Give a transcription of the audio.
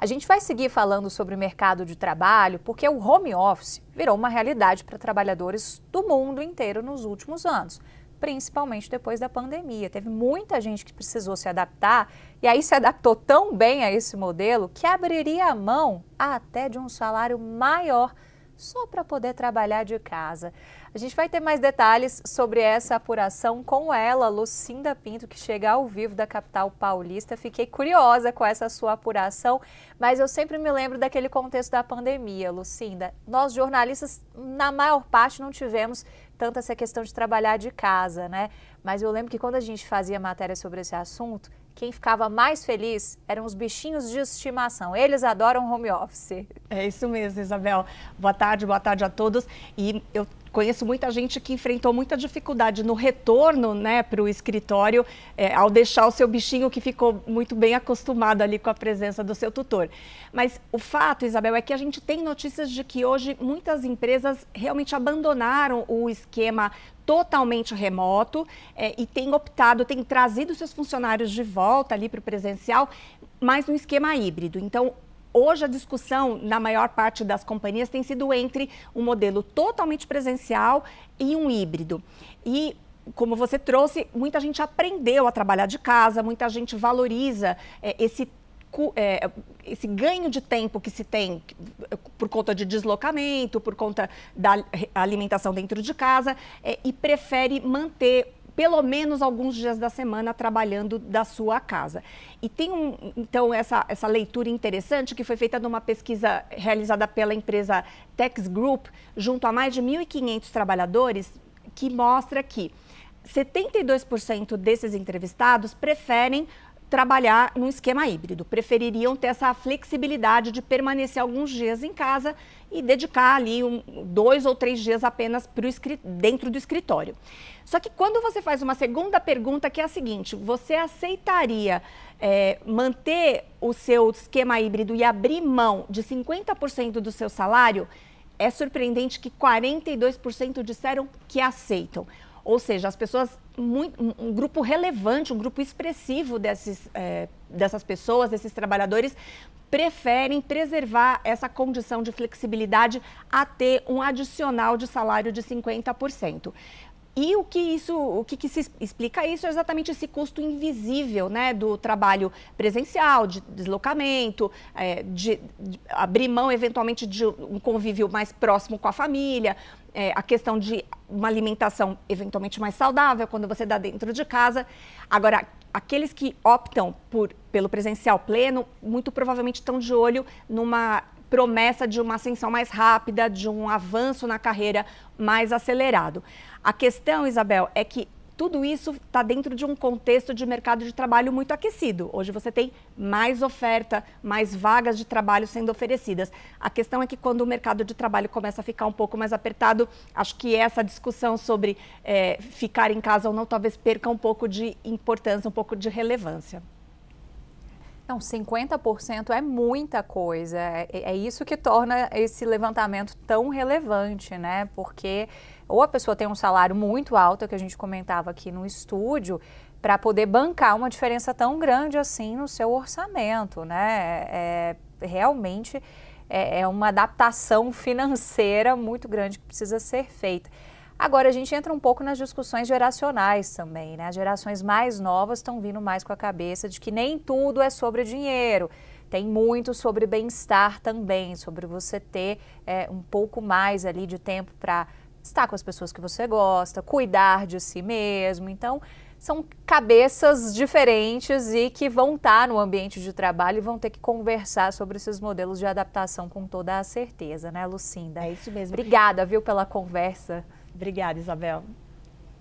A gente vai seguir falando sobre o mercado de trabalho porque o home office virou uma realidade para trabalhadores do mundo inteiro nos últimos anos, principalmente depois da pandemia. Teve muita gente que precisou se adaptar e aí se adaptou tão bem a esse modelo que abriria a mão até de um salário maior só para poder trabalhar de casa. A gente vai ter mais detalhes sobre essa apuração com ela, Lucinda Pinto, que chega ao vivo da capital paulista. Fiquei curiosa com essa sua apuração, mas eu sempre me lembro daquele contexto da pandemia, Lucinda. Nós jornalistas, na maior parte, não tivemos tanto essa questão de trabalhar de casa, né? Mas eu lembro que quando a gente fazia matéria sobre esse assunto, quem ficava mais feliz eram os bichinhos de estimação. Eles adoram home office. É isso mesmo, Isabel. Boa tarde a todos. E eu conheço muita gente que enfrentou muita dificuldade no retorno, né, para o escritório, ao deixar o seu bichinho que ficou muito bem acostumado ali com a presença do seu tutor. Mas o fato, Isabel, é que a gente tem notícias de que hoje muitas empresas realmente abandonaram o esquema totalmente remoto e têm optado, têm trazido seus funcionários de volta ali para o presencial, mas no esquema híbrido. Então, hoje a discussão, na maior parte das companhias, tem sido entre um modelo totalmente presencial e um híbrido. E, como você trouxe, muita gente aprendeu a trabalhar de casa, muita gente valoriza esse ganho de tempo que se tem por conta de deslocamento, por conta da alimentação dentro de casa, e prefere manter pelo menos alguns dias da semana trabalhando da sua casa. E tem então essa leitura interessante que foi feita numa pesquisa realizada pela empresa Tex Group, junto a mais de 1.500 trabalhadores, que mostra que 72% desses entrevistados preferem trabalhar num esquema híbrido, prefeririam ter essa flexibilidade de permanecer alguns dias em casa e dedicar ali 2 ou 3 dias apenas dentro do escritório. Só que quando você faz uma segunda pergunta, que é a seguinte: você aceitaria manter o seu esquema híbrido e abrir mão de 50% do seu salário? É surpreendente que 42% disseram que aceitam. Ou seja, as pessoas, um grupo relevante, um grupo expressivo dessas pessoas, desses trabalhadores, preferem preservar essa condição de flexibilidade a ter um adicional de salário de 50%. E o que se explica isso é exatamente esse custo invisível, né, do trabalho presencial, de deslocamento, de abrir mão eventualmente de um convívio mais próximo com a família, a questão de uma alimentação eventualmente mais saudável quando você está dentro de casa. Agora, aqueles que optam pelo presencial pleno, muito provavelmente estão de olho numa promessa de uma ascensão mais rápida, de um avanço na carreira mais acelerado. A questão, Isabel, é que tudo isso está dentro de um contexto de mercado de trabalho muito aquecido. Hoje você tem mais oferta, mais vagas de trabalho sendo oferecidas. A questão é que quando o mercado de trabalho começa a ficar um pouco mais apertado, acho que essa discussão sobre ficar em casa ou não talvez perca um pouco de importância, um pouco de relevância. Não, 50% é muita coisa, é isso que torna esse levantamento tão relevante, né? Porque ou a pessoa tem um salário muito alto, que a gente comentava aqui no estúdio, para poder bancar uma diferença tão grande assim no seu orçamento, né? Realmente é uma adaptação financeira muito grande que precisa ser feita. Agora, a gente entra um pouco nas discussões geracionais também, né? As gerações mais novas estão vindo mais com a cabeça de que nem tudo é sobre dinheiro. Tem muito sobre bem-estar também, sobre você ter um pouco mais ali de tempo para estar com as pessoas que você gosta, cuidar de si mesmo. Então, são cabeças diferentes e que vão estar no ambiente de trabalho e vão ter que conversar sobre esses modelos de adaptação com toda a certeza, né, Lucinda? É isso mesmo. Obrigada, viu, pela conversa. Obrigada, Isabel.